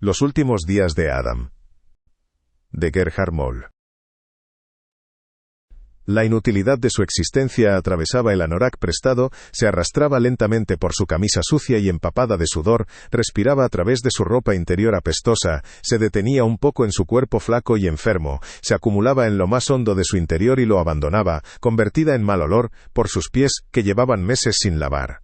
Los últimos días de Adam. De Gerhard Moll. La inutilidad de su existencia atravesaba el anorak prestado, se arrastraba lentamente por su camisa sucia y empapada de sudor, respiraba a través de su ropa interior apestosa, se detenía un poco en su cuerpo flaco y enfermo, se acumulaba en lo más hondo de su interior y lo abandonaba, convertida en mal olor, por sus pies, que llevaban meses sin lavar.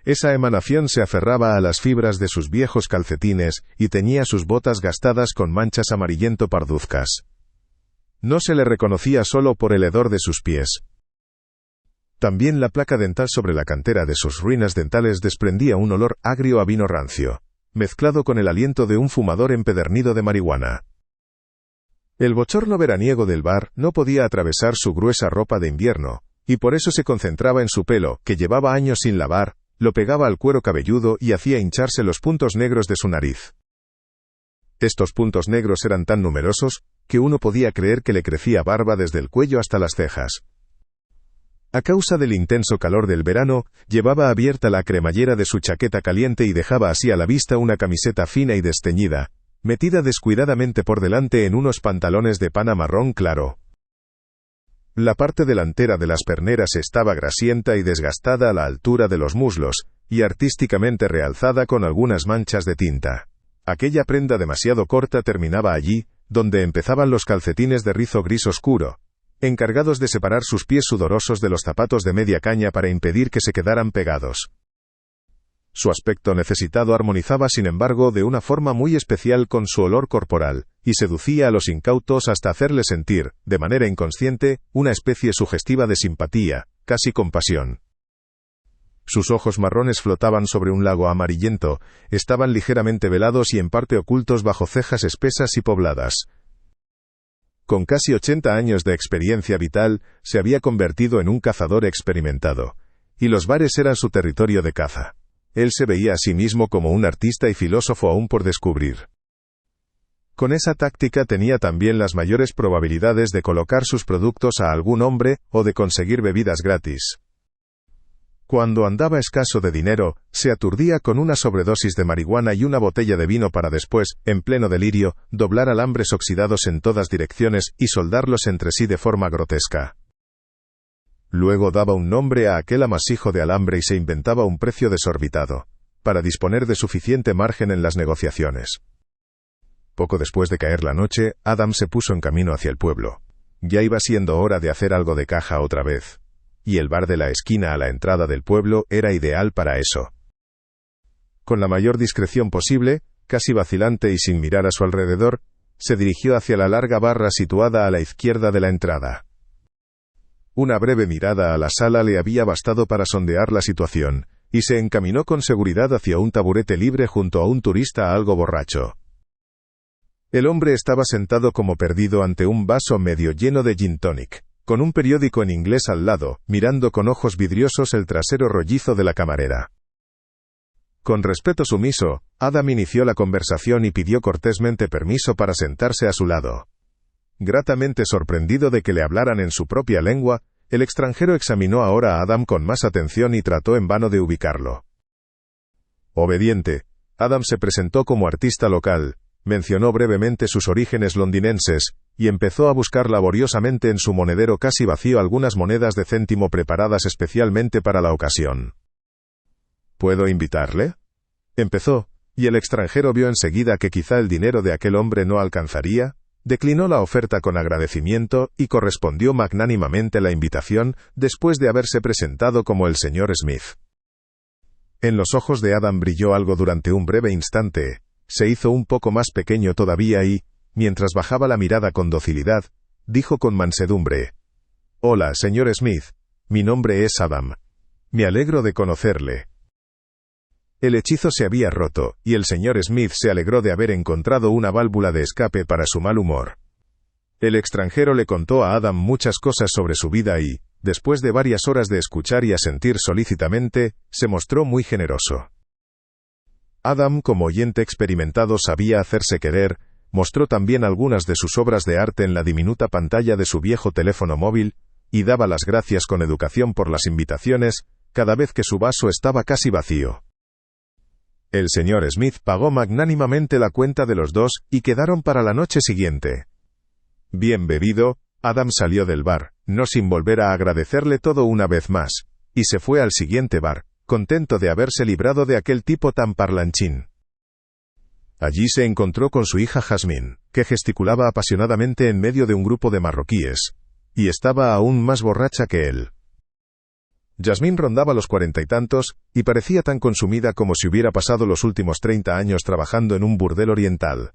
Esa emanación se aferraba a las fibras de sus viejos calcetines, y teñía sus botas gastadas con manchas amarillento parduzcas. No se le reconocía solo por el hedor de sus pies. También la placa dental sobre la cantera de sus ruinas dentales desprendía un olor agrio a vino rancio, mezclado con el aliento de un fumador empedernido de marihuana. El bochorno veraniego del bar no podía atravesar su gruesa ropa de invierno, y por eso se concentraba en su pelo, que llevaba años sin lavar, lo pegaba al cuero cabelludo y hacía hincharse los puntos negros de su nariz. Estos puntos negros eran tan numerosos, que uno podía creer que le crecía barba desde el cuello hasta las cejas. A causa del intenso calor del verano, llevaba abierta la cremallera de su chaqueta caliente y dejaba así a la vista una camiseta fina y desteñida, metida descuidadamente por delante en unos pantalones de pana marrón claro. La parte delantera de las perneras estaba grasienta y desgastada a la altura de los muslos, y artísticamente realzada con algunas manchas de tinta. Aquella prenda demasiado corta terminaba allí, donde empezaban los calcetines de rizo gris oscuro, encargados de separar sus pies sudorosos de los zapatos de media caña para impedir que se quedaran pegados. Su aspecto necesitado armonizaba sin embargo de una forma muy especial con su olor corporal, y seducía a los incautos hasta hacerle sentir, de manera inconsciente, una especie sugestiva de simpatía, casi compasión. Sus ojos marrones flotaban sobre un lago amarillento, estaban ligeramente velados y en parte ocultos bajo cejas espesas y pobladas. Con casi 80 años de experiencia vital, se había convertido en un cazador experimentado, y los bares eran su territorio de caza. Él se veía a sí mismo como un artista y filósofo aún por descubrir. Con esa táctica tenía también las mayores probabilidades de colocar sus productos a algún hombre, o de conseguir bebidas gratis. Cuando andaba escaso de dinero, se aturdía con una sobredosis de marihuana y una botella de vino para después, en pleno delirio, doblar alambres oxidados en todas direcciones y soldarlos entre sí de forma grotesca. Luego daba un nombre a aquel amasijo de alambre y se inventaba un precio desorbitado, para disponer de suficiente margen en las negociaciones. Poco después de caer la noche, Adam se puso en camino hacia el pueblo. Ya iba siendo hora de hacer algo de caja otra vez. Y el bar de la esquina a la entrada del pueblo era ideal para eso. Con la mayor discreción posible, casi vacilante y sin mirar a su alrededor, se dirigió hacia la larga barra situada a la izquierda de la entrada. Una breve mirada a la sala le había bastado para sondear la situación, y se encaminó con seguridad hacia un taburete libre junto a un turista algo borracho. El hombre estaba sentado como perdido ante un vaso medio lleno de gin tonic, con un periódico en inglés al lado, mirando con ojos vidriosos el trasero rollizo de la camarera. Con respeto sumiso, Adam inició la conversación y pidió cortésmente permiso para sentarse a su lado. Gratamente sorprendido de que le hablaran en su propia lengua, el extranjero examinó ahora a Adam con más atención y trató en vano de ubicarlo. Obediente, Adam se presentó como artista local, mencionó brevemente sus orígenes londinenses, y empezó a buscar laboriosamente en su monedero casi vacío algunas monedas de céntimo preparadas especialmente para la ocasión. ¿Puedo invitarle?, empezó, y el extranjero vio enseguida que quizá el dinero de aquel hombre no alcanzaría, declinó la oferta con agradecimiento y correspondió magnánimamente la invitación después de haberse presentado como el señor Smith. En los ojos de Adam brilló algo durante un breve instante, se hizo un poco más pequeño todavía y, mientras bajaba la mirada con docilidad, dijo con mansedumbre: «Hola, señor Smith, mi nombre es Adam. Me alegro de conocerle». El hechizo se había roto, y el señor Smith se alegró de haber encontrado una válvula de escape para su mal humor. El extranjero le contó a Adam muchas cosas sobre su vida y, después de varias horas de escuchar y asentir solícitamente, se mostró muy generoso. Adam, como oyente experimentado, sabía hacerse querer, mostró también algunas de sus obras de arte en la diminuta pantalla de su viejo teléfono móvil, y daba las gracias con educación por las invitaciones, cada vez que su vaso estaba casi vacío. El señor Smith pagó magnánimamente la cuenta de los dos y quedaron para la noche siguiente. Bien bebido, Adam salió del bar, no sin volver a agradecerle todo una vez más, y se fue al siguiente bar, contento de haberse librado de aquel tipo tan parlanchín. Allí se encontró con su hija Jasmine, que gesticulaba apasionadamente en medio de un grupo de marroquíes, y estaba aún más borracha que él. Jasmine rondaba los 40 y tantos, y parecía tan consumida como si hubiera pasado los últimos 30 años trabajando en un burdel oriental.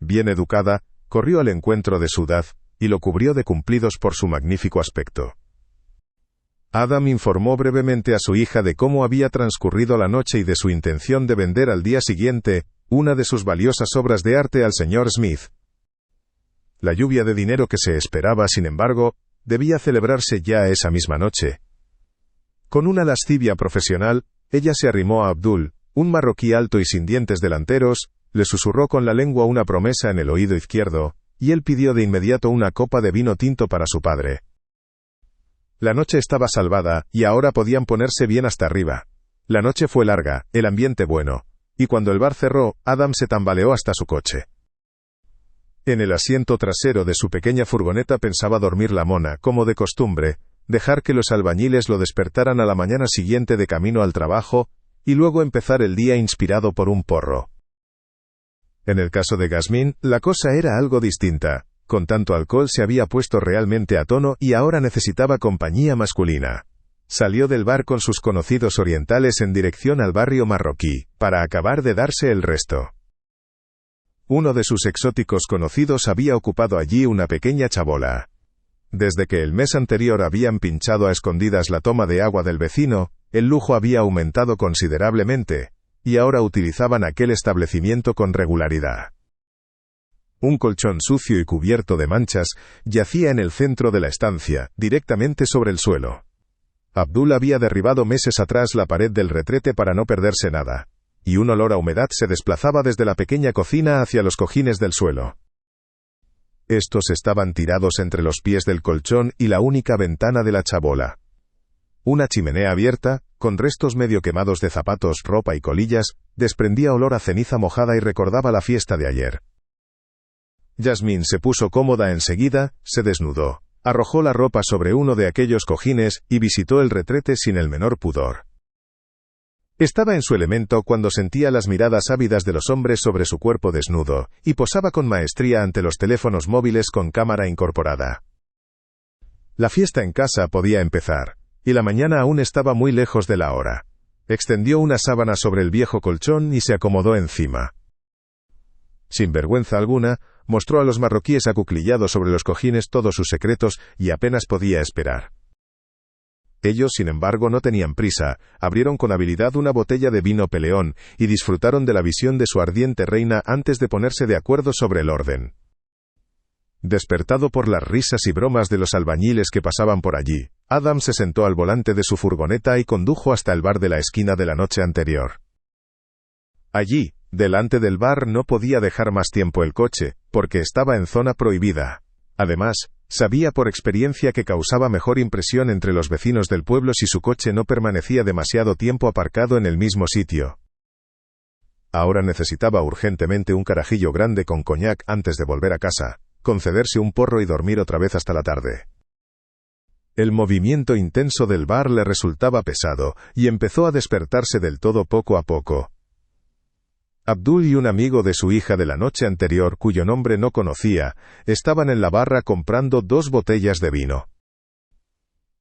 Bien educada, corrió al encuentro de su edad, y lo cubrió de cumplidos por su magnífico aspecto. Adam informó brevemente a su hija de cómo había transcurrido la noche y de su intención de vender al día siguiente una de sus valiosas obras de arte al señor Smith. La lluvia de dinero que se esperaba, sin embargo, debía celebrarse ya esa misma noche. Con una lascivia profesional, ella se arrimó a Abdul, un marroquí alto y sin dientes delanteros, le susurró con la lengua una promesa en el oído izquierdo, y él pidió de inmediato una copa de vino tinto para su padre. La noche estaba salvada, y ahora podían ponerse bien hasta arriba. La noche fue larga, el ambiente bueno, y cuando el bar cerró, Adam se tambaleó hasta su coche. En el asiento trasero de su pequeña furgoneta pensaba dormir la mona, como de costumbre, dejar que los albañiles lo despertaran a la mañana siguiente de camino al trabajo, y luego empezar el día inspirado por un porro. En el caso de Jasmine, la cosa era algo distinta. Con tanto alcohol se había puesto realmente a tono y ahora necesitaba compañía masculina. Salió del bar con sus conocidos orientales en dirección al barrio marroquí, para acabar de darse el resto. Uno de sus exóticos conocidos había ocupado allí una pequeña chabola. Desde que el mes anterior habían pinchado a escondidas la toma de agua del vecino, el lujo había aumentado considerablemente, y ahora utilizaban aquel establecimiento con regularidad. Un colchón sucio y cubierto de manchas yacía en el centro de la estancia, directamente sobre el suelo. Abdul había derribado meses atrás la pared del retrete para no perderse nada, y un olor a humedad se desplazaba desde la pequeña cocina hacia los cojines del suelo. Estos estaban tirados entre los pies del colchón y la única ventana de la chabola. Una chimenea abierta, con restos medio quemados de zapatos, ropa y colillas, desprendía olor a ceniza mojada y recordaba la fiesta de ayer. Jasmine se puso cómoda enseguida, se desnudó, arrojó la ropa sobre uno de aquellos cojines y visitó el retrete sin el menor pudor. Estaba en su elemento cuando sentía las miradas ávidas de los hombres sobre su cuerpo desnudo, y posaba con maestría ante los teléfonos móviles con cámara incorporada. La fiesta en casa podía empezar, y la mañana aún estaba muy lejos de la hora. Extendió una sábana sobre el viejo colchón y se acomodó encima. Sin vergüenza alguna, mostró a los marroquíes acuclillados sobre los cojines todos sus secretos y apenas podía esperar. Ellos, sin embargo, no tenían prisa, abrieron con habilidad una botella de vino peleón y disfrutaron de la visión de su ardiente reina antes de ponerse de acuerdo sobre el orden. Despertado por las risas y bromas de los albañiles que pasaban por allí, Adam se sentó al volante de su furgoneta y condujo hasta el bar de la esquina de la noche anterior. Allí, delante del bar, no podía dejar más tiempo el coche, porque estaba en zona prohibida. Además, sabía por experiencia que causaba mejor impresión entre los vecinos del pueblo si su coche no permanecía demasiado tiempo aparcado en el mismo sitio. Ahora necesitaba urgentemente un carajillo grande con coñac antes de volver a casa, concederse un porro y dormir otra vez hasta la tarde. El movimiento intenso del bar le resultaba pesado, y empezó a despertarse del todo poco a poco. Abdul y un amigo de su hija de la noche anterior, cuyo nombre no conocía, estaban en la barra comprando 2 botellas de vino.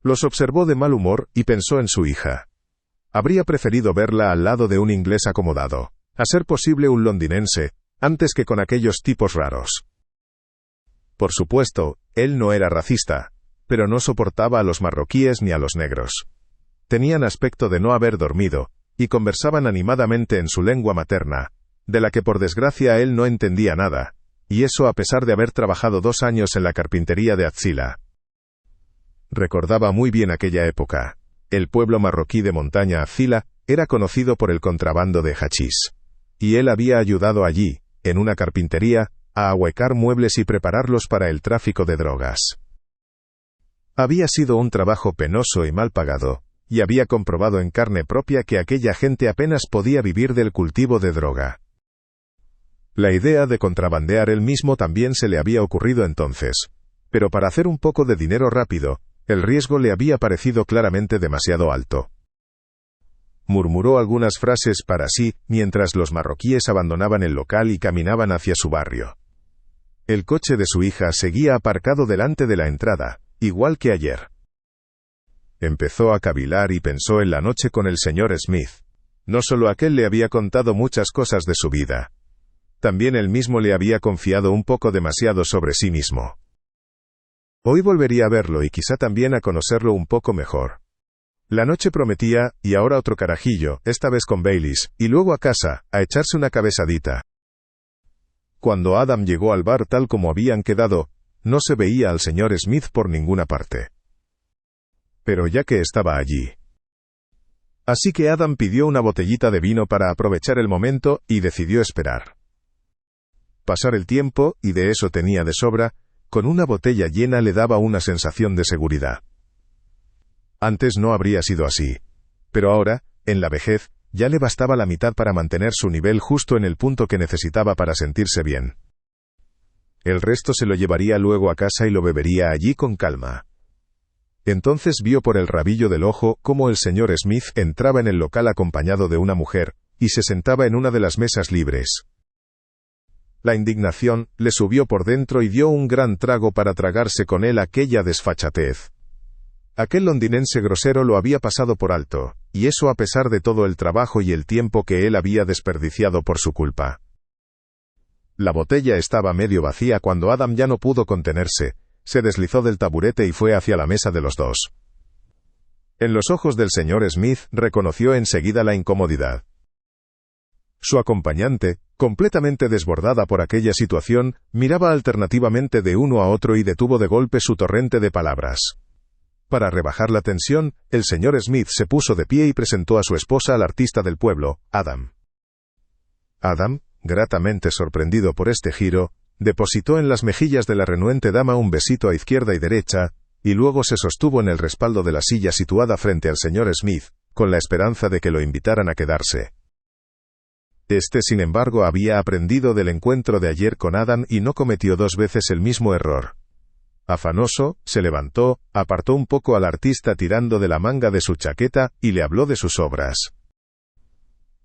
Los observó de mal humor y pensó en su hija. Habría preferido verla al lado de un inglés acomodado, a ser posible un londinense, antes que con aquellos tipos raros. Por supuesto, él no era racista, pero no soportaba a los marroquíes ni a los negros. Tenían aspecto de no haber dormido, y conversaban animadamente en su lengua materna, de la que por desgracia él no entendía nada, y eso a pesar de haber trabajado 2 años en la carpintería de Atzila. Recordaba muy bien aquella época. El pueblo marroquí de montaña Atzila era conocido por el contrabando de hachís, y él había ayudado allí, en una carpintería, a ahuecar muebles y prepararlos para el tráfico de drogas. Había sido un trabajo penoso y mal pagado, y había comprobado en carne propia que aquella gente apenas podía vivir del cultivo de droga. La idea de contrabandear él mismo también se le había ocurrido entonces, pero para hacer un poco de dinero rápido, el riesgo le había parecido claramente demasiado alto. Murmuró algunas frases para sí mientras los marroquíes abandonaban el local y caminaban hacia su barrio. El coche de su hija seguía aparcado delante de la entrada, igual que ayer. Empezó a cavilar y pensó en la noche con el señor Smith. No solo aquel le había contado muchas cosas de su vida. También él mismo le había confiado un poco demasiado sobre sí mismo. Hoy volvería a verlo y quizá también a conocerlo un poco mejor. La noche prometía, y ahora otro carajillo, esta vez con Baileys, y luego a casa, a echarse una cabezadita. Cuando Adam llegó al bar tal como habían quedado, no se veía al señor Smith por ninguna parte. Pero ya que estaba allí. Así que Adam pidió una botellita de vino para aprovechar el momento y decidió esperar. Pasar el tiempo, y de eso tenía de sobra, con una botella llena le daba una sensación de seguridad. Antes no habría sido así. Pero ahora, en la vejez, ya le bastaba la mitad para mantener su nivel justo en el punto que necesitaba para sentirse bien. El resto se lo llevaría luego a casa y lo bebería allí con calma. Entonces vio por el rabillo del ojo cómo el señor Smith entraba en el local acompañado de una mujer, y se sentaba en una de las mesas libres. La indignación le subió por dentro y dio un gran trago para tragarse con él aquella desfachatez. Aquel londinense grosero lo había pasado por alto, y eso a pesar de todo el trabajo y el tiempo que él había desperdiciado por su culpa. La botella estaba medio vacía cuando Adam ya no pudo contenerse, se deslizó del taburete y fue hacia la mesa de los dos. En los ojos del señor Smith reconoció enseguida la incomodidad. Su acompañante, completamente desbordada por aquella situación, miraba alternativamente de uno a otro y detuvo de golpe su torrente de palabras. Para rebajar la tensión, el señor Smith se puso de pie y presentó a su esposa al artista del pueblo, Adam. Adam, gratamente sorprendido por este giro, depositó en las mejillas de la renuente dama un besito a izquierda y derecha, y luego se sostuvo en el respaldo de la silla situada frente al señor Smith, con la esperanza de que lo invitaran a quedarse. Este, sin embargo, había aprendido del encuentro de ayer con Adam y no cometió dos veces el mismo error. Afanoso, se levantó, apartó un poco al artista tirando de la manga de su chaqueta, y le habló de sus obras.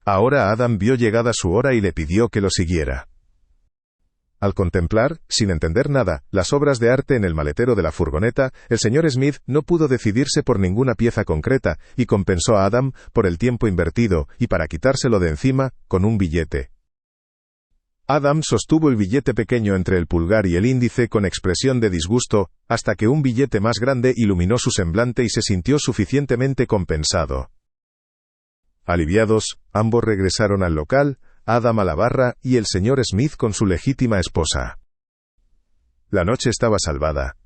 Ahora Adam vio llegada su hora y le pidió que lo siguiera. Al contemplar, sin entender nada, las obras de arte en el maletero de la furgoneta, el señor Smith no pudo decidirse por ninguna pieza concreta, y compensó a Adam, por el tiempo invertido, y para quitárselo de encima, con un billete. Adam sostuvo el billete pequeño entre el pulgar y el índice con expresión de disgusto, hasta que un billete más grande iluminó su semblante y se sintió suficientemente compensado. Aliviados, ambos regresaron al local, Adam a la barra y el señor Smith con su legítima esposa. La noche estaba salvada,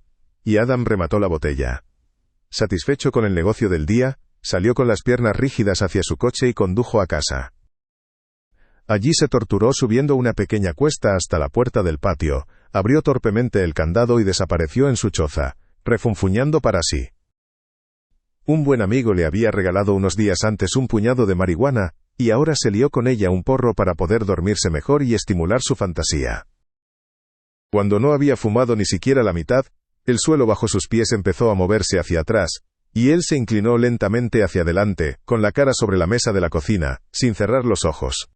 y Adam remató la botella. Satisfecho con el negocio del día, salió con las piernas rígidas hacia su coche y condujo a casa. Allí se torturó subiendo una pequeña cuesta hasta la puerta del patio, abrió torpemente el candado y desapareció en su choza, refunfuñando para sí. Un buen amigo le había regalado unos días antes un puñado de marihuana, y ahora se lió con ella un porro para poder dormirse mejor y estimular su fantasía. Cuando no había fumado ni siquiera la mitad, el suelo bajo sus pies empezó a moverse hacia atrás, y él se inclinó lentamente hacia adelante, con la cara sobre la mesa de la cocina, sin cerrar los ojos.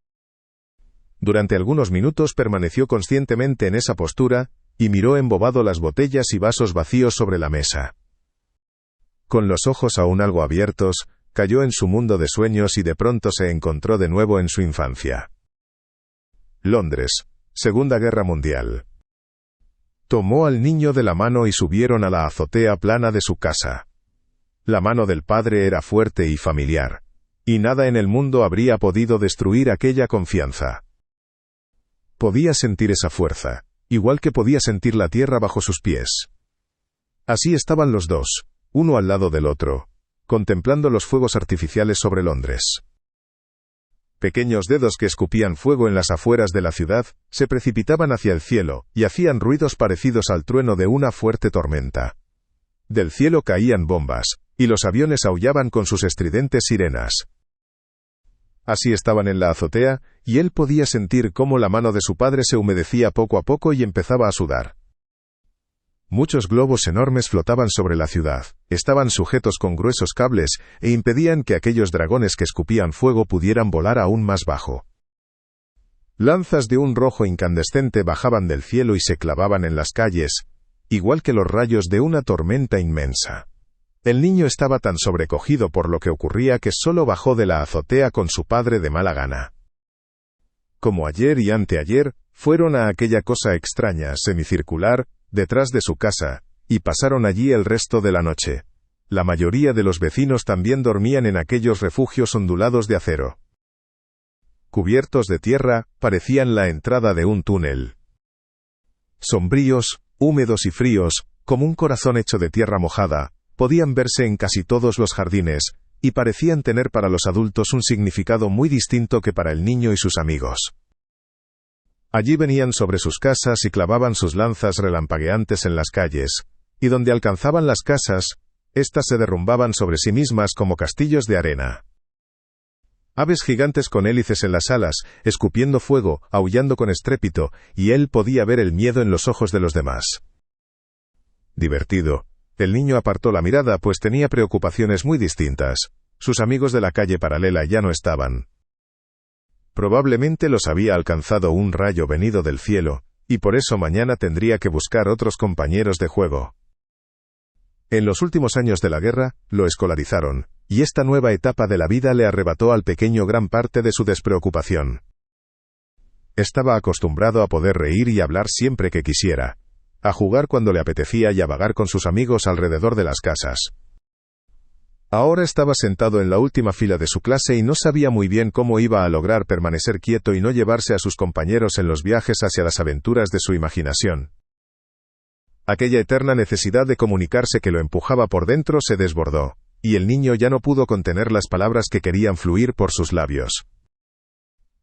Durante algunos minutos permaneció conscientemente en esa postura, y miró embobado las botellas y vasos vacíos sobre la mesa. Con los ojos aún algo abiertos, cayó en su mundo de sueños y de pronto se encontró de nuevo en su infancia. Londres, Segunda Guerra Mundial. Tomó al niño de la mano y subieron a la azotea plana de su casa. La mano del padre era fuerte y familiar, y nada en el mundo habría podido destruir aquella confianza. Podía sentir esa fuerza, igual que podía sentir la tierra bajo sus pies. Así estaban los dos, uno al lado del otro, contemplando los fuegos artificiales sobre Londres. Pequeños dedos que escupían fuego en las afueras de la ciudad, se precipitaban hacia el cielo, y hacían ruidos parecidos al trueno de una fuerte tormenta. Del cielo caían bombas, y los aviones aullaban con sus estridentes sirenas. Así estaban en la azotea, y él podía sentir cómo la mano de su padre se humedecía poco a poco y empezaba a sudar. Muchos globos enormes flotaban sobre la ciudad, estaban sujetos con gruesos cables, e impedían que aquellos dragones que escupían fuego pudieran volar aún más bajo. Lanzas de un rojo incandescente bajaban del cielo y se clavaban en las calles, igual que los rayos de una tormenta inmensa. El niño estaba tan sobrecogido por lo que ocurría que solo bajó de la azotea con su padre de mala gana. Como ayer y anteayer, fueron a aquella cosa extraña, semicircular, detrás de su casa, y pasaron allí el resto de la noche. La mayoría de los vecinos también dormían en aquellos refugios ondulados de acero. Cubiertos de tierra, parecían la entrada de un túnel. Sombríos, húmedos y fríos, como un corazón hecho de tierra mojada, podían verse en casi todos los jardines, y parecían tener para los adultos un significado muy distinto que para el niño y sus amigos. Allí venían sobre sus casas y clavaban sus lanzas relampagueantes en las calles, y donde alcanzaban las casas, éstas se derrumbaban sobre sí mismas como castillos de arena. Aves gigantes con hélices en las alas, escupiendo fuego, aullando con estrépito, y él podía ver el miedo en los ojos de los demás. Divertido, el niño apartó la mirada pues tenía preocupaciones muy distintas. Sus amigos de la calle paralela ya no estaban. Probablemente los había alcanzado un rayo venido del cielo, y por eso mañana tendría que buscar otros compañeros de juego. En los últimos años de la guerra, lo escolarizaron, y esta nueva etapa de la vida le arrebató al pequeño gran parte de su despreocupación. Estaba acostumbrado a poder reír y hablar siempre que quisiera, a jugar cuando le apetecía y a vagar con sus amigos alrededor de las casas. Ahora estaba sentado en la última fila de su clase y no sabía muy bien cómo iba a lograr permanecer quieto y no llevarse a sus compañeros en los viajes hacia las aventuras de su imaginación. Aquella eterna necesidad de comunicarse que lo empujaba por dentro se desbordó, y el niño ya no pudo contener las palabras que querían fluir por sus labios.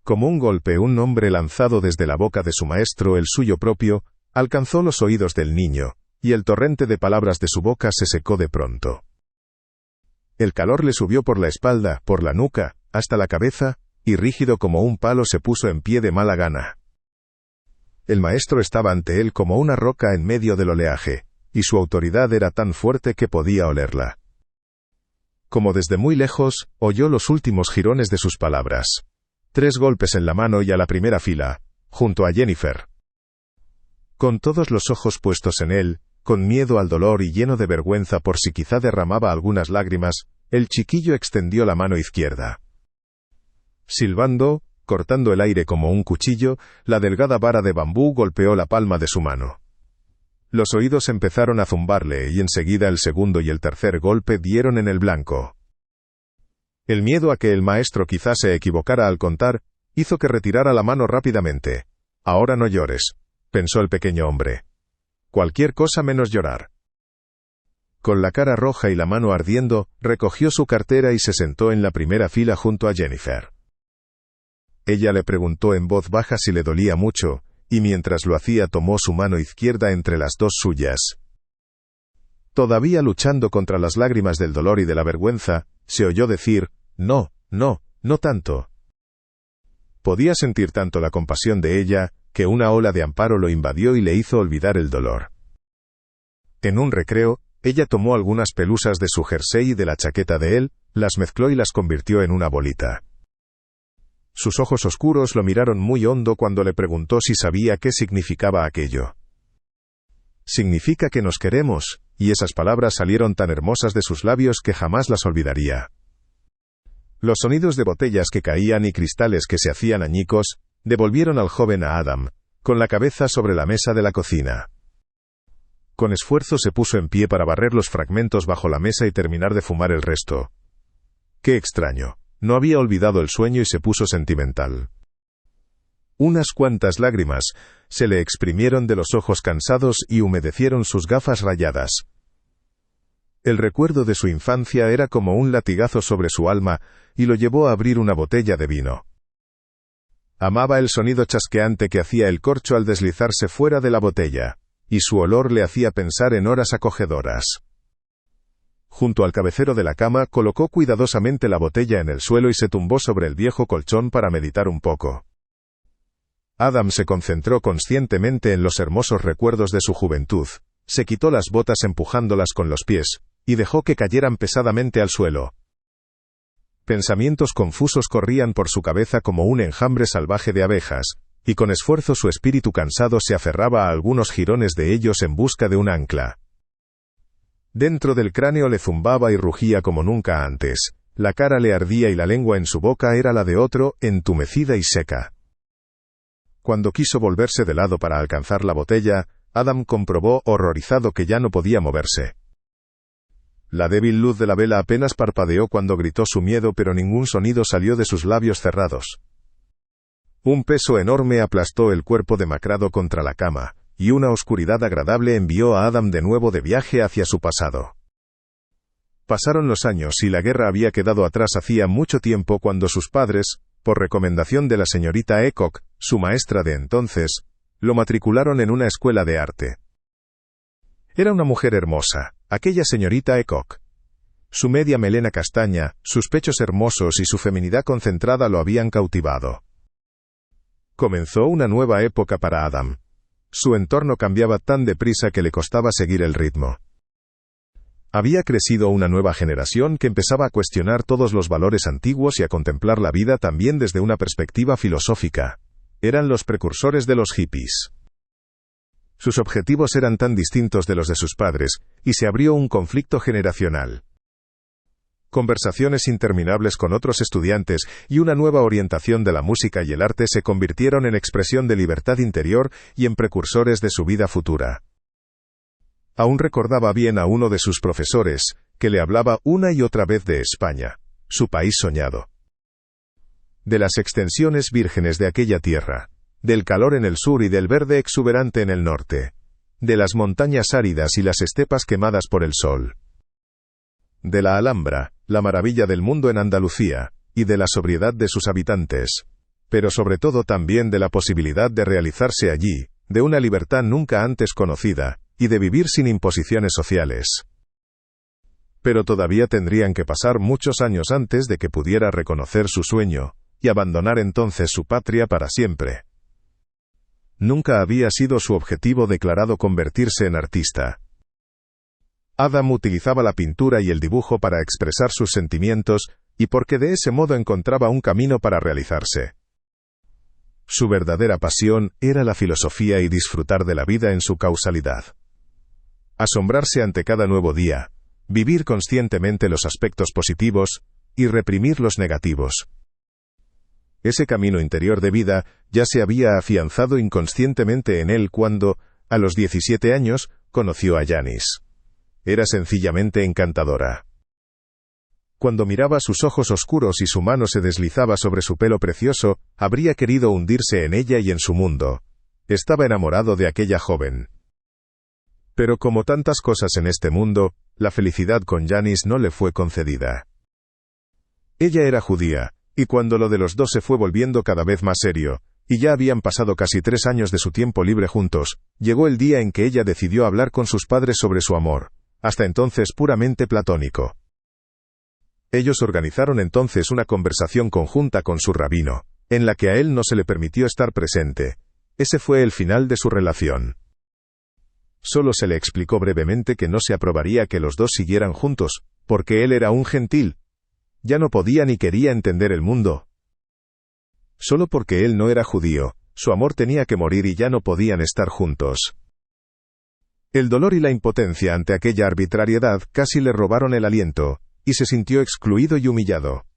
Como un golpe, un nombre lanzado desde la boca de su maestro, el suyo propio, alcanzó los oídos del niño, y el torrente de palabras de su boca se secó de pronto. El calor le subió por la espalda, por la nuca, hasta la cabeza, y rígido como un palo se puso en pie de mala gana. El maestro estaba ante él como una roca en medio del oleaje, y su autoridad era tan fuerte que podía olerla. Como desde muy lejos, oyó los últimos jirones de sus palabras. 3 golpes en la mano y a la primera fila, junto a Jennifer. Con todos los ojos puestos en él, con miedo al dolor y lleno de vergüenza por si quizá derramaba algunas lágrimas, el chiquillo extendió la mano izquierda. Silbando, cortando el aire como un cuchillo, la delgada vara de bambú golpeó la palma de su mano. Los oídos empezaron a zumbarle y enseguida el segundo y el tercer golpe dieron en el blanco. El miedo a que el maestro quizá se equivocara al contar, hizo que retirara la mano rápidamente. «Ahora no llores», pensó el pequeño hombre. «Cualquier cosa menos llorar». Con la cara roja y la mano ardiendo, recogió su cartera y se sentó en la primera fila junto a Jennifer. Ella le preguntó en voz baja si le dolía mucho, y mientras lo hacía tomó su mano izquierda entre las 2 suyas. Todavía luchando contra las lágrimas del dolor y de la vergüenza, se oyó decir, «No, no, no tanto». Podía sentir tanto la compasión de ella, que una ola de amparo lo invadió y le hizo olvidar el dolor. En un recreo, ella tomó algunas pelusas de su jersey y de la chaqueta de él, las mezcló y las convirtió en una bolita. Sus ojos oscuros lo miraron muy hondo cuando le preguntó si sabía qué significaba aquello. «Significa que nos queremos», y esas palabras salieron tan hermosas de sus labios que jamás las olvidaría. Los sonidos de botellas que caían y cristales que se hacían añicos, devolvieron al joven a Adam, con la cabeza sobre la mesa de la cocina. Con esfuerzo se puso en pie para barrer los fragmentos bajo la mesa y terminar de fumar el resto. Qué extraño, no había olvidado el sueño y se puso sentimental. Unas cuantas lágrimas se le exprimieron de los ojos cansados y humedecieron sus gafas rayadas. El recuerdo de su infancia era como un latigazo sobre su alma y lo llevó a abrir una botella de vino. Amaba el sonido chasqueante que hacía el corcho al deslizarse fuera de la botella, y su olor le hacía pensar en horas acogedoras. Junto al cabecero de la cama, colocó cuidadosamente la botella en el suelo y se tumbó sobre el viejo colchón para meditar un poco. Adam se concentró conscientemente en los hermosos recuerdos de su juventud, se quitó las botas empujándolas con los pies, y dejó que cayeran pesadamente al suelo. Pensamientos confusos corrían por su cabeza como un enjambre salvaje de abejas, y con esfuerzo su espíritu cansado se aferraba a algunos jirones de ellos en busca de un ancla. Dentro del cráneo le zumbaba y rugía como nunca antes, la cara le ardía y la lengua en su boca era la de otro, entumecida y seca. Cuando quiso volverse de lado para alcanzar la botella, Adam comprobó horrorizado que ya no podía moverse. La débil luz de la vela apenas parpadeó cuando gritó su miedo, pero ningún sonido salió de sus labios cerrados. Un peso enorme aplastó el cuerpo demacrado contra la cama, y una oscuridad agradable envió a Adam de nuevo de viaje hacia su pasado. Pasaron los años y la guerra había quedado atrás hacía mucho tiempo cuando sus padres, por recomendación de la señorita Aycock, su maestra de entonces, lo matricularon en una escuela de arte. Era una mujer hermosa, aquella señorita Aycock. Su media melena castaña, sus pechos hermosos y su feminidad concentrada lo habían cautivado. Comenzó una nueva época para Adam. Su entorno cambiaba tan deprisa que le costaba seguir el ritmo. Había crecido una nueva generación que empezaba a cuestionar todos los valores antiguos y a contemplar la vida también desde una perspectiva filosófica. Eran los precursores de los hippies. Sus objetivos eran tan distintos de los de sus padres, y se abrió un conflicto generacional. Conversaciones interminables con otros estudiantes y una nueva orientación de la música y el arte se convirtieron en expresión de libertad interior y en precursores de su vida futura. Aún recordaba bien a uno de sus profesores, que le hablaba una y otra vez de España, su país soñado. De las extensiones vírgenes de aquella tierra, del calor en el sur y del verde exuberante en el norte, de las montañas áridas y las estepas quemadas por el sol, de la Alhambra, la maravilla del mundo en Andalucía, y de la sobriedad de sus habitantes, pero sobre todo también de la posibilidad de realizarse allí, de una libertad nunca antes conocida, y de vivir sin imposiciones sociales. Pero todavía tendrían que pasar muchos años antes de que pudiera reconocer su sueño, y abandonar entonces su patria para siempre. Nunca había sido su objetivo declarado convertirse en artista. Adam utilizaba la pintura y el dibujo para expresar sus sentimientos, y porque de ese modo encontraba un camino para realizarse. Su verdadera pasión era la filosofía y disfrutar de la vida en su causalidad. Asombrarse ante cada nuevo día, vivir conscientemente los aspectos positivos, y reprimir los negativos. Ese camino interior de vida ya se había afianzado inconscientemente en él cuando, a los 17 años, conoció a Janis. Era sencillamente encantadora. Cuando miraba sus ojos oscuros y su mano se deslizaba sobre su pelo precioso, habría querido hundirse en ella y en su mundo. Estaba enamorado de aquella joven. Pero como tantas cosas en este mundo, la felicidad con Janis no le fue concedida. Ella era judía, y cuando lo de los dos se fue volviendo cada vez más serio, y ya habían pasado casi 3 años de su tiempo libre juntos, llegó el día en que ella decidió hablar con sus padres sobre su amor, hasta entonces puramente platónico. Ellos organizaron entonces una conversación conjunta con su rabino, en la que a él no se le permitió estar presente. Ese fue el final de su relación. Solo se le explicó brevemente que no se aprobaría que los dos siguieran juntos, porque él era un gentil. Ya no podía ni quería entender el mundo. Solo porque él no era judío, su amor tenía que morir y ya no podían estar juntos. El dolor y la impotencia ante aquella arbitrariedad casi le robaron el aliento, y se sintió excluido y humillado.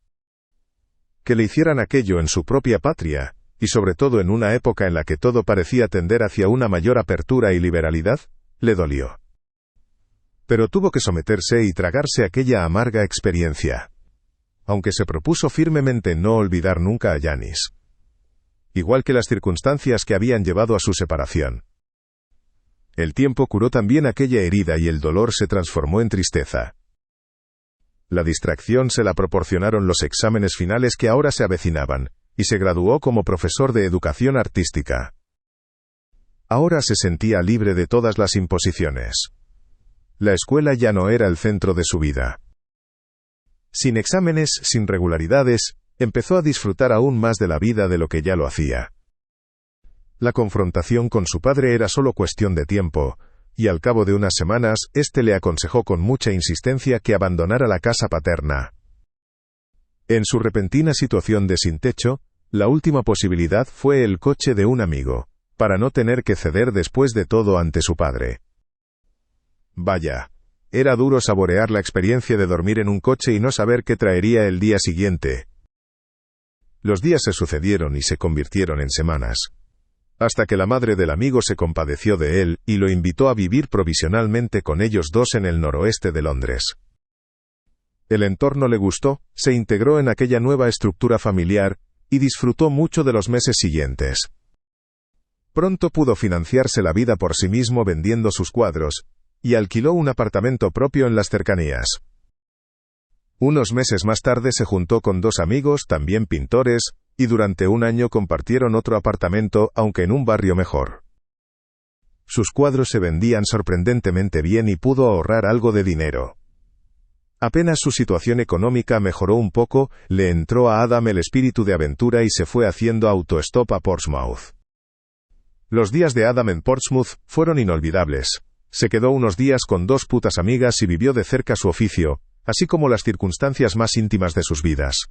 Que le hicieran aquello en su propia patria, y sobre todo en una época en la que todo parecía tender hacia una mayor apertura y liberalidad, le dolió. Pero tuvo que someterse y tragarse aquella amarga experiencia. Aunque se propuso firmemente no olvidar nunca a Janis. Igual que las circunstancias que habían llevado a su separación. El tiempo curó también aquella herida y el dolor se transformó en tristeza. La distracción se la proporcionaron los exámenes finales que ahora se avecinaban, y se graduó como profesor de educación artística. Ahora se sentía libre de todas las imposiciones. La escuela ya no era el centro de su vida. Sin exámenes, sin regularidades, empezó a disfrutar aún más de la vida de lo que ya lo hacía. La confrontación con su padre era solo cuestión de tiempo, y al cabo de unas semanas, éste le aconsejó con mucha insistencia que abandonara la casa paterna. En su repentina situación de sin techo, la última posibilidad fue el coche de un amigo, para no tener que ceder después de todo ante su padre. Vaya, era duro saborear la experiencia de dormir en un coche y no saber qué traería el día siguiente. Los días se sucedieron y se convirtieron en semanas, hasta que la madre del amigo se compadeció de él y lo invitó a vivir provisionalmente con ellos dos en el noroeste de Londres. El entorno le gustó, se integró en aquella nueva estructura familiar y disfrutó mucho de los meses siguientes. Pronto pudo financiarse la vida por sí mismo vendiendo sus cuadros, y alquiló un apartamento propio en las cercanías. Unos meses más tarde se juntó con dos amigos, también pintores, y durante un año compartieron otro apartamento, aunque en un barrio mejor. Sus cuadros se vendían sorprendentemente bien y pudo ahorrar algo de dinero. Apenas su situación económica mejoró un poco, le entró a Adam el espíritu de aventura y se fue haciendo autostop a Portsmouth. Los días de Adam en Portsmouth fueron inolvidables. Se quedó unos días con dos putas amigas y vivió de cerca su oficio, así como las circunstancias más íntimas de sus vidas.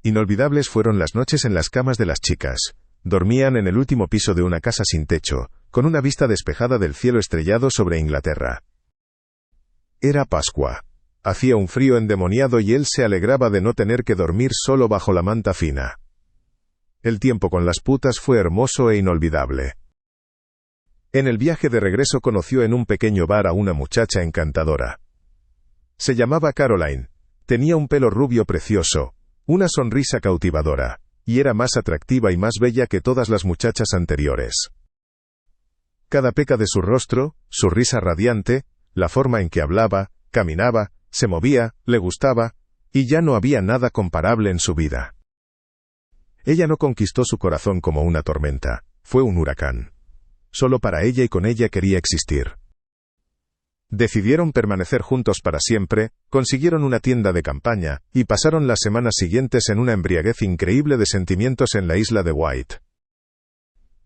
Inolvidables fueron las noches en las camas de las chicas. Dormían en el último piso de una casa sin techo, con una vista despejada del cielo estrellado sobre Inglaterra. Era Pascua. Hacía un frío endemoniado y él se alegraba de no tener que dormir solo bajo la manta fina. El tiempo con las putas fue hermoso e inolvidable. En el viaje de regreso conoció en un pequeño bar a una muchacha encantadora. Se llamaba Caroline, tenía un pelo rubio precioso, una sonrisa cautivadora, y era más atractiva y más bella que todas las muchachas anteriores. Cada peca de su rostro, su risa radiante, la forma en que hablaba, caminaba, se movía, le gustaba, y ya no había nada comparable en su vida. Ella no conquistó su corazón como una tormenta, fue un huracán. Solo para ella y con ella quería existir. Decidieron permanecer juntos para siempre, consiguieron una tienda de campaña, y pasaron las semanas siguientes en una embriaguez increíble de sentimientos en la isla de White.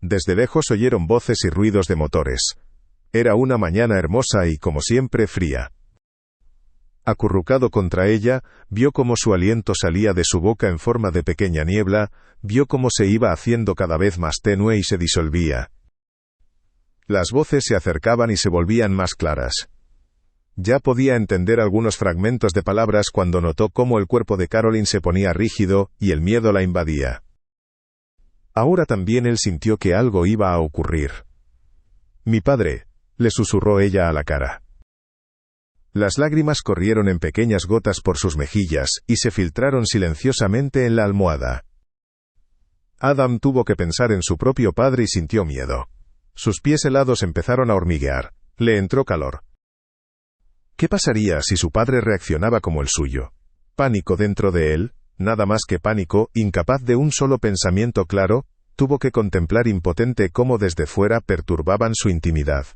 Desde lejos oyeron voces y ruidos de motores. Era una mañana hermosa y, como siempre, fría. Acurrucado contra ella, vio cómo su aliento salía de su boca en forma de pequeña niebla, vio cómo se iba haciendo cada vez más tenue y se disolvía. Las voces se acercaban y se volvían más claras. Ya podía entender algunos fragmentos de palabras cuando notó cómo el cuerpo de Caroline se ponía rígido, y el miedo la invadía. Ahora también él sintió que algo iba a ocurrir. «Mi padre», le susurró ella a la cara. Las lágrimas corrieron en pequeñas gotas por sus mejillas, y se filtraron silenciosamente en la almohada. Adam tuvo que pensar en su propio padre y sintió miedo. Sus pies helados empezaron a hormiguear. Le entró calor. ¿Qué pasaría si su padre reaccionaba como el suyo? Pánico dentro de él, nada más que pánico, incapaz de un solo pensamiento claro, tuvo que contemplar impotente cómo desde fuera perturbaban su intimidad.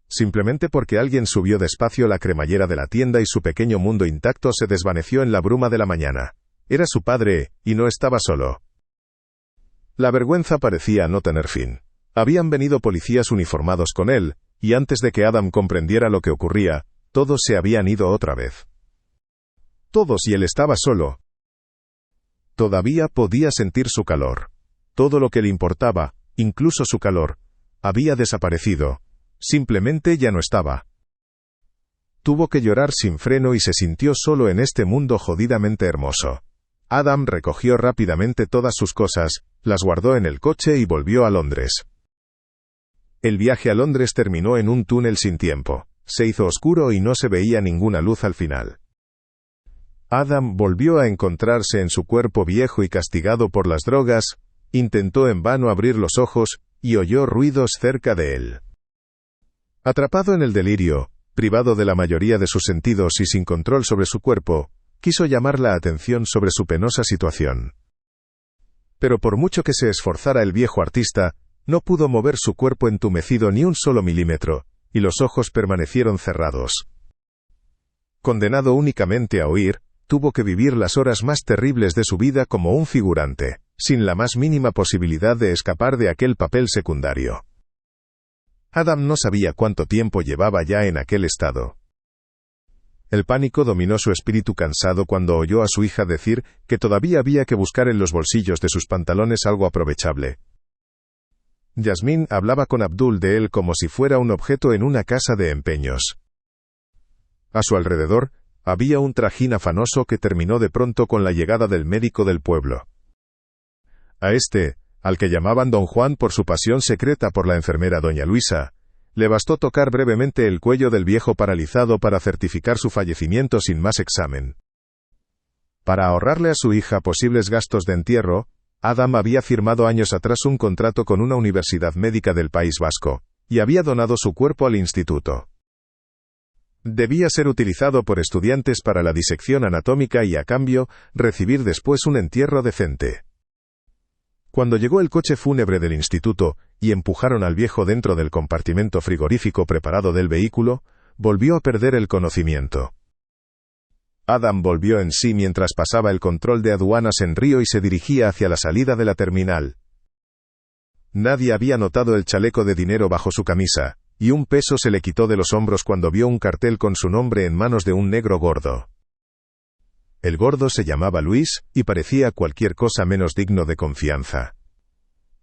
Simplemente porque alguien subió despacio la cremallera de la tienda y su pequeño mundo intacto se desvaneció en la bruma de la mañana. Era su padre, y no estaba solo. La vergüenza parecía no tener fin. Habían venido policías uniformados con él, y antes de que Adam comprendiera lo que ocurría, todos se habían ido otra vez. Todos, y él estaba solo. Todavía podía sentir su calor. Todo lo que le importaba, incluso su calor, había desaparecido. Simplemente ya no estaba. Tuvo que llorar sin freno y se sintió solo en este mundo jodidamente hermoso. Adam recogió rápidamente todas sus cosas, las guardó en el coche y volvió a Londres. El viaje a Londres terminó en un túnel sin tiempo. Se hizo oscuro y no se veía ninguna luz al final. Adam volvió a encontrarse en su cuerpo viejo y castigado por las drogas, intentó en vano abrir los ojos, y oyó ruidos cerca de él. Atrapado en el delirio, privado de la mayoría de sus sentidos y sin control sobre su cuerpo, quiso llamar la atención sobre su penosa situación. Pero por mucho que se esforzara el viejo artista, no pudo mover su cuerpo entumecido ni un solo milímetro, y los ojos permanecieron cerrados. Condenado únicamente a oír, tuvo que vivir las horas más terribles de su vida como un figurante, sin la más mínima posibilidad de escapar de aquel papel secundario. Adam no sabía cuánto tiempo llevaba ya en aquel estado. El pánico dominó su espíritu cansado cuando oyó a su hija decir que todavía había que buscar en los bolsillos de sus pantalones algo aprovechable. Yasmín hablaba con Abdul de él como si fuera un objeto en una casa de empeños. A su alrededor, había un trajín afanoso que terminó de pronto con la llegada del médico del pueblo. A este, al que llamaban Don Juan por su pasión secreta por la enfermera Doña Luisa, le bastó tocar brevemente el cuello del viejo paralizado para certificar su fallecimiento sin más examen. Para ahorrarle a su hija posibles gastos de entierro, Adam había firmado años atrás un contrato con una universidad médica del País Vasco, y había donado su cuerpo al instituto. Debía ser utilizado por estudiantes para la disección anatómica y, a cambio, recibir después un entierro decente. Cuando llegó el coche fúnebre del instituto, y empujaron al viejo dentro del compartimento frigorífico preparado del vehículo, volvió a perder el conocimiento. Adam volvió en sí mientras pasaba el control de aduanas en Río y se dirigía hacia la salida de la terminal. Nadie había notado el chaleco de dinero bajo su camisa, y un peso se le quitó de los hombros cuando vio un cartel con su nombre en manos de un negro gordo. El gordo se llamaba Luis, y parecía cualquier cosa menos digno de confianza.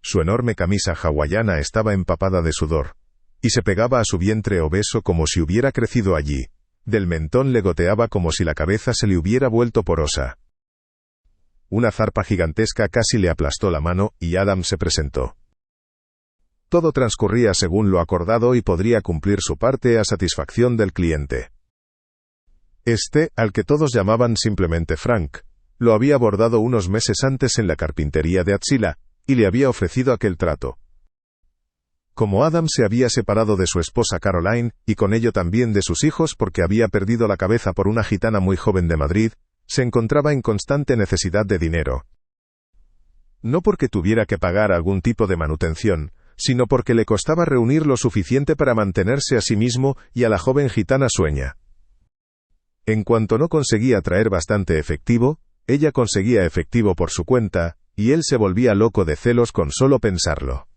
Su enorme camisa hawaiana estaba empapada de sudor, y se pegaba a su vientre obeso como si hubiera crecido allí. Del mentón le goteaba como si la cabeza se le hubiera vuelto porosa. Una zarpa gigantesca casi le aplastó la mano, y Adam se presentó. Todo transcurría según lo acordado y podría cumplir su parte a satisfacción del cliente. Este, al que todos llamaban simplemente Frank, lo había abordado unos meses antes en la carpintería de Atzila, y le había ofrecido aquel trato. Como Adam se había separado de su esposa Caroline, y con ello también de sus hijos porque había perdido la cabeza por una gitana muy joven de Madrid, se encontraba en constante necesidad de dinero. No porque tuviera que pagar algún tipo de manutención, sino porque le costaba reunir lo suficiente para mantenerse a sí mismo y a la joven gitana sueña. En cuanto no conseguía traer bastante efectivo, ella conseguía efectivo por su cuenta, y él se volvía loco de celos con solo pensarlo.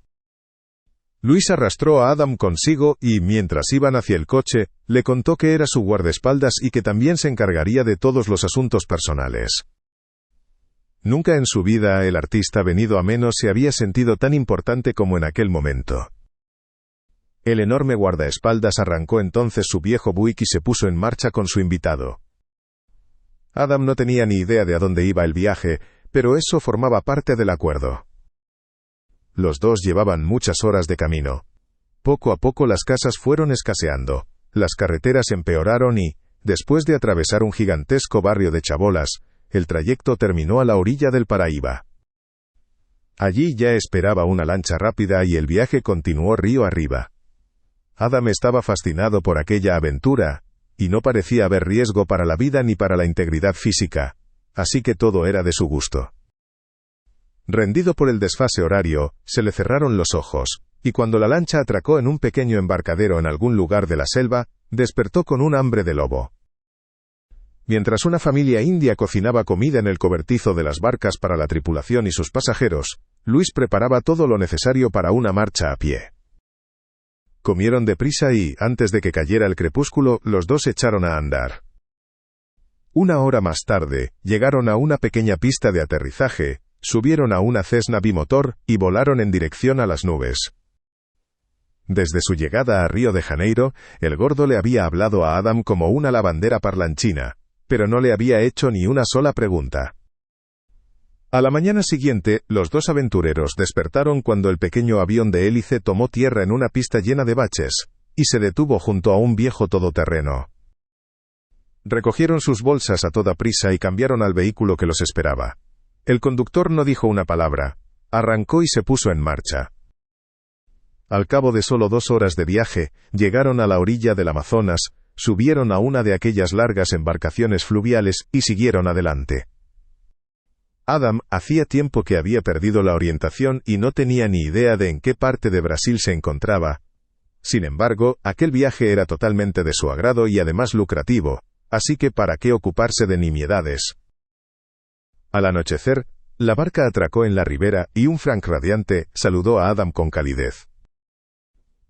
Luis arrastró a Adam consigo y, mientras iban hacia el coche, le contó que era su guardaespaldas y que también se encargaría de todos los asuntos personales. Nunca en su vida el artista venido a menos se había sentido tan importante como en aquel momento. El enorme guardaespaldas arrancó entonces su viejo Buick y se puso en marcha con su invitado. Adam no tenía ni idea de a dónde iba el viaje, pero eso formaba parte del acuerdo. Los dos llevaban muchas horas de camino. Poco a poco las casas fueron escaseando, las carreteras empeoraron y, después de atravesar un gigantesco barrio de chabolas, el trayecto terminó a la orilla del Paraíba. Allí ya esperaba una lancha rápida y el viaje continuó río arriba. Adam estaba fascinado por aquella aventura, y no parecía haber riesgo para la vida ni para la integridad física, así que todo era de su gusto. Rendido por el desfase horario, se le cerraron los ojos, y cuando la lancha atracó en un pequeño embarcadero en algún lugar de la selva, despertó con un hambre de lobo. Mientras una familia india cocinaba comida en el cobertizo de las barcas para la tripulación y sus pasajeros, Luis preparaba todo lo necesario para una marcha a pie. Comieron deprisa y, antes de que cayera el crepúsculo, los dos echaron a andar. Una hora más tarde, llegaron a una pequeña pista de aterrizaje, subieron a una Cessna bimotor y volaron en dirección a las nubes. Desde su llegada a Río de Janeiro, el gordo le había hablado a Adam como una lavandera parlanchina, pero no le había hecho ni una sola pregunta. A la mañana siguiente, los dos aventureros despertaron cuando el pequeño avión de hélice tomó tierra en una pista llena de baches, y se detuvo junto a un viejo todoterreno. Recogieron sus bolsas a toda prisa y cambiaron al vehículo que los esperaba. El conductor no dijo una palabra, arrancó y se puso en marcha. Al cabo de solo 2 horas de viaje, llegaron a la orilla del Amazonas, subieron a una de aquellas largas embarcaciones fluviales y siguieron adelante. Adam hacía tiempo que había perdido la orientación y no tenía ni idea de en qué parte de Brasil se encontraba, Sin embargo, aquel viaje era totalmente de su agrado y además lucrativo, así que ¿para qué ocuparse de nimiedades? Al anochecer, la barca atracó en la ribera y un Frank radiante saludó a Adam con calidez.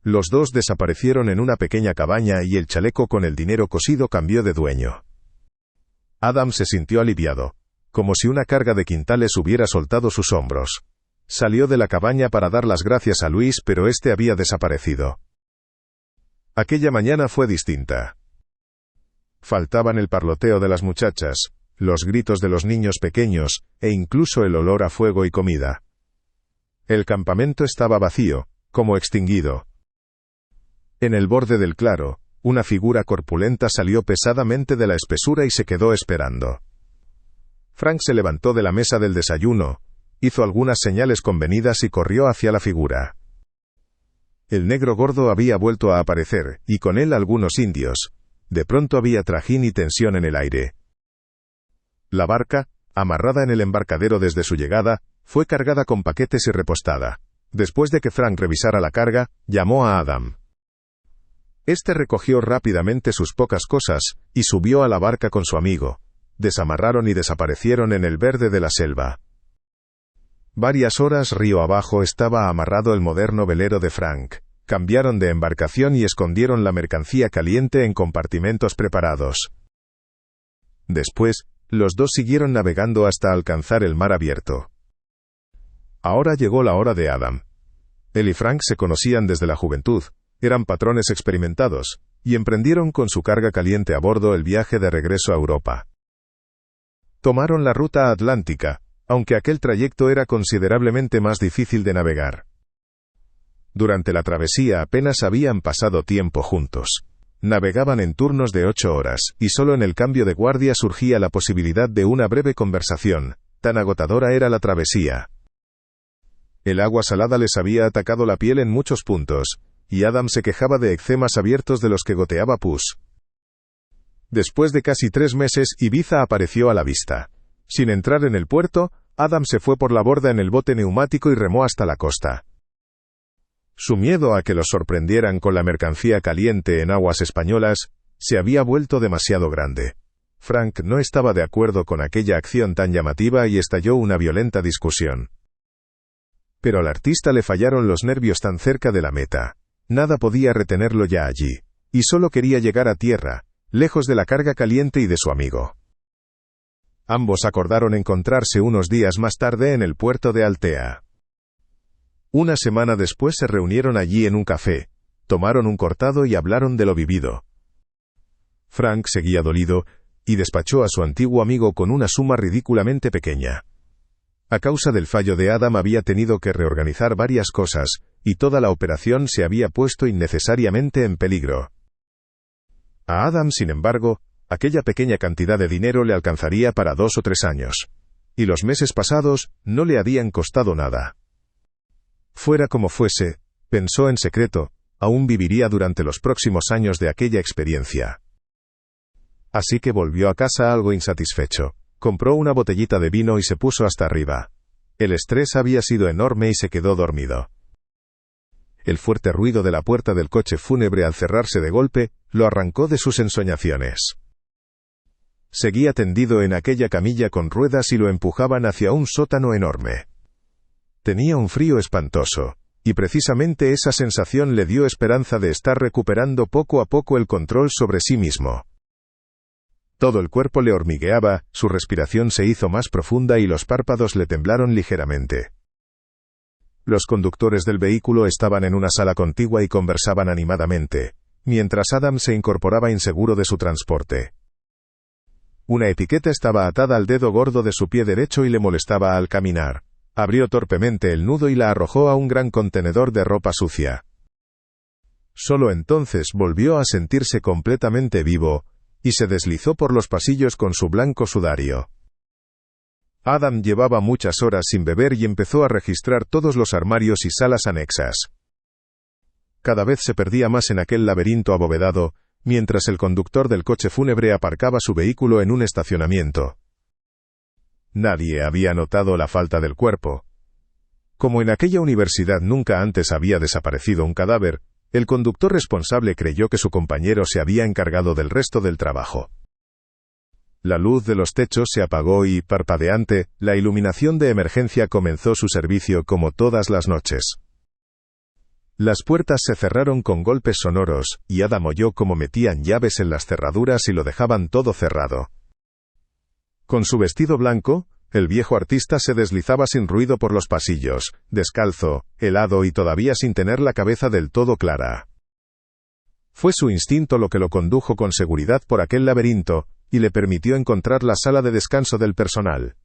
Los dos desaparecieron en una pequeña cabaña y el chaleco con el dinero cosido cambió de dueño. Adam se sintió aliviado, como si una carga de quintales hubiera soltado sus hombros. Salió de la cabaña para dar las gracias a Luis, pero este había desaparecido. Aquella mañana fue distinta. Faltaban el parloteo de las muchachas, los gritos de los niños pequeños, e incluso el olor a fuego y comida. El campamento estaba vacío, como extinguido. En el borde del claro, una figura corpulenta salió pesadamente de la espesura y se quedó esperando. Frank se levantó de la mesa del desayuno, hizo algunas señales convenidas y corrió hacia la figura. El negro gordo había vuelto a aparecer, y con él algunos indios. De pronto había trajín y tensión en el aire. La barca, amarrada en el embarcadero desde su llegada, fue cargada con paquetes y repostada. Después de que Frank revisara la carga, llamó a Adam. Este recogió rápidamente sus pocas cosas, y subió a la barca con su amigo. Desamarraron y desaparecieron en el verde de la selva. Varias horas río abajo estaba amarrado el moderno velero de Frank. Cambiaron de embarcación y escondieron la mercancía caliente en compartimentos preparados. Después, los dos siguieron navegando hasta alcanzar el mar abierto. Ahora llegó la hora de Adam. Él y Frank se conocían desde la juventud, eran patrones experimentados, y emprendieron con su carga caliente a bordo el viaje de regreso a Europa. Tomaron la ruta atlántica, aunque aquel trayecto era considerablemente más difícil de navegar. Durante la travesía apenas habían pasado tiempo juntos. Navegaban en turnos de 8 horas, y solo en el cambio de guardia surgía la posibilidad de una breve conversación, tan agotadora era la travesía. El agua salada les había atacado la piel en muchos puntos, y Adam se quejaba de eczemas abiertos de los que goteaba pus. Después de casi 3 meses, Ibiza apareció a la vista. Sin entrar en el puerto, Adam se fue por la borda en el bote neumático y remó hasta la costa. Su miedo a que los sorprendieran con la mercancía caliente en aguas españolas se había vuelto demasiado grande. Frank no estaba de acuerdo con aquella acción tan llamativa y estalló una violenta discusión. Pero al artista le fallaron los nervios tan cerca de la meta. Nada podía retenerlo ya allí, y solo quería llegar a tierra, lejos de la carga caliente y de su amigo. Ambos acordaron encontrarse unos días más tarde en el puerto de Altea. Una semana después se reunieron allí en un café, tomaron un cortado y hablaron de lo vivido. Frank seguía dolido, y despachó a su antiguo amigo con una suma ridículamente pequeña. A causa del fallo de Adam había tenido que reorganizar varias cosas, y toda la operación se había puesto innecesariamente en peligro. A Adam, sin embargo, aquella pequeña cantidad de dinero le alcanzaría para 2 o 3 años. Y los meses pasados no le habían costado nada. Fuera como fuese, pensó en secreto, aún viviría durante los próximos años de aquella experiencia. Así que volvió a casa algo insatisfecho. Compró una botellita de vino y se puso hasta arriba. El estrés había sido enorme y se quedó dormido. El fuerte ruido de la puerta del coche fúnebre al cerrarse de golpe, lo arrancó de sus ensoñaciones. Seguía tendido en aquella camilla con ruedas y lo empujaban hacia un sótano enorme. Tenía un frío espantoso, y precisamente esa sensación le dio esperanza de estar recuperando poco a poco el control sobre sí mismo. Todo el cuerpo le hormigueaba, su respiración se hizo más profunda y los párpados le temblaron ligeramente. Los conductores del vehículo estaban en una sala contigua y conversaban animadamente, mientras Adam se incorporaba inseguro de su transporte. Una etiqueta estaba atada al dedo gordo de su pie derecho y le molestaba al caminar. Abrió torpemente el nudo y la arrojó a un gran contenedor de ropa sucia. Solo entonces volvió a sentirse completamente vivo, y se deslizó por los pasillos con su blanco sudario. Adam llevaba muchas horas sin beber y empezó a registrar todos los armarios y salas anexas. Cada vez se perdía más en aquel laberinto abovedado, mientras el conductor del coche fúnebre aparcaba su vehículo en un estacionamiento. Nadie había notado la falta del cuerpo. Como en aquella universidad nunca antes había desaparecido un cadáver, El conductor responsable creyó que su compañero se había encargado del resto del trabajo. La luz de los techos se apagó y, parpadeante, la iluminación de emergencia comenzó su servicio como todas las noches. Las puertas se cerraron con golpes sonoros, y Adam oyó cómo metían llaves en las cerraduras y lo dejaban todo cerrado. Con su vestido blanco, el viejo artista se deslizaba sin ruido por los pasillos, descalzo, helado y todavía sin tener la cabeza del todo clara. Fue su instinto lo que lo condujo con seguridad por aquel laberinto, y le permitió encontrar la sala de descanso del personal.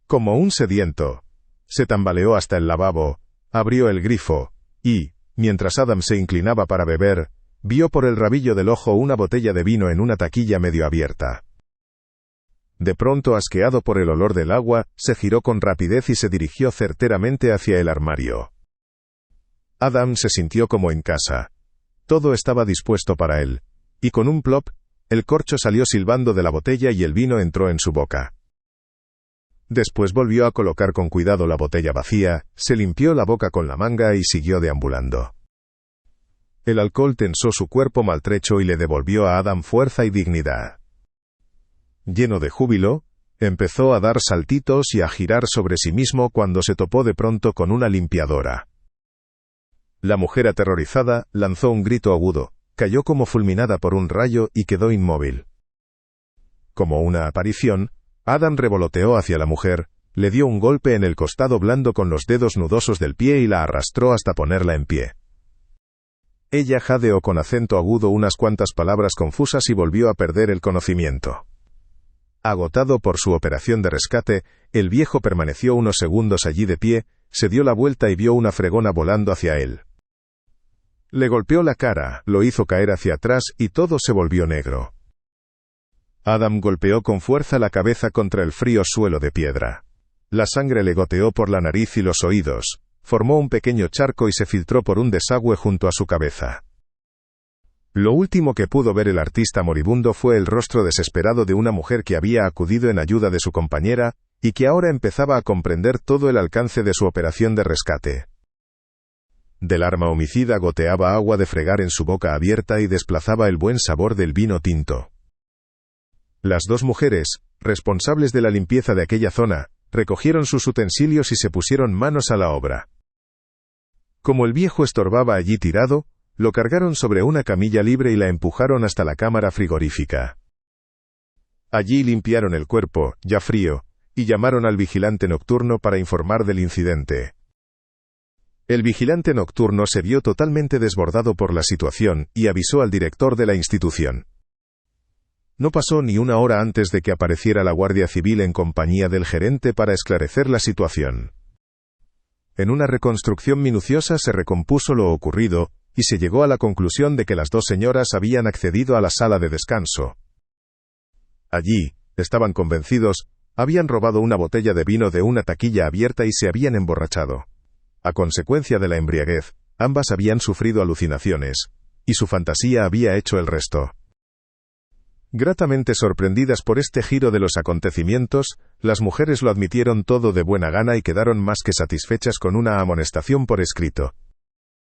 Como un sediento, se tambaleó hasta el lavabo, abrió el grifo, y, mientras Adam se inclinaba para beber, vio por el rabillo del ojo una botella de vino en una taquilla medio abierta. De pronto, asqueado por el olor del agua, se giró con rapidez y se dirigió certeramente hacia el armario. Adam se sintió como en casa. Todo estaba dispuesto para él, y con un plop, el corcho salió silbando de la botella y el vino entró en su boca. Después volvió a colocar con cuidado la botella vacía, se limpió la boca con la manga y siguió deambulando. El alcohol tensó su cuerpo maltrecho y le devolvió a Adam fuerza y dignidad. Lleno de júbilo, empezó a dar saltitos y a girar sobre sí mismo cuando se topó de pronto con una limpiadora. La mujer, aterrorizada, lanzó un grito agudo, cayó como fulminada por un rayo y quedó inmóvil. Como una aparición, Adam revoloteó hacia la mujer, le dio un golpe en el costado blando con los dedos nudosos del pie y la arrastró hasta ponerla en pie. Ella jadeó con acento agudo unas cuantas palabras confusas y volvió a perder el conocimiento. Agotado por su operación de rescate, el viejo permaneció unos segundos allí de pie, se dio la vuelta y vio una fregona volando hacia él. Le golpeó la cara, lo hizo caer hacia atrás y todo se volvió negro. Adam golpeó con fuerza la cabeza contra el frío suelo de piedra. La sangre le goteó por la nariz y los oídos, formó un pequeño charco y se filtró por un desagüe junto a su cabeza. Lo último que pudo ver el artista moribundo fue el rostro desesperado de una mujer que había acudido en ayuda de su compañera, y que ahora empezaba a comprender todo el alcance de su operación de rescate. Del arma homicida goteaba agua de fregar en su boca abierta y desplazaba el buen sabor del vino tinto. Las dos mujeres, responsables de la limpieza de aquella zona, recogieron sus utensilios y se pusieron manos a la obra. Como el viejo estorbaba allí tirado, lo cargaron sobre una camilla libre y la empujaron hasta la cámara frigorífica. Allí limpiaron el cuerpo, ya frío, y llamaron al vigilante nocturno para informar del incidente. El vigilante nocturno se vio totalmente desbordado por la situación y avisó al director de la institución. No pasó ni una hora antes de que apareciera la Guardia Civil en compañía del gerente para esclarecer la situación. En una reconstrucción minuciosa se recompuso lo ocurrido, y se llegó a la conclusión de que las dos señoras habían accedido a la sala de descanso. Allí, estaban convencidos, habían robado una botella de vino de una taquilla abierta y se habían emborrachado. A consecuencia de la embriaguez, ambas habían sufrido alucinaciones, y su fantasía había hecho el resto. Gratamente sorprendidas por este giro de los acontecimientos, las mujeres lo admitieron todo de buena gana y quedaron más que satisfechas con una amonestación por escrito.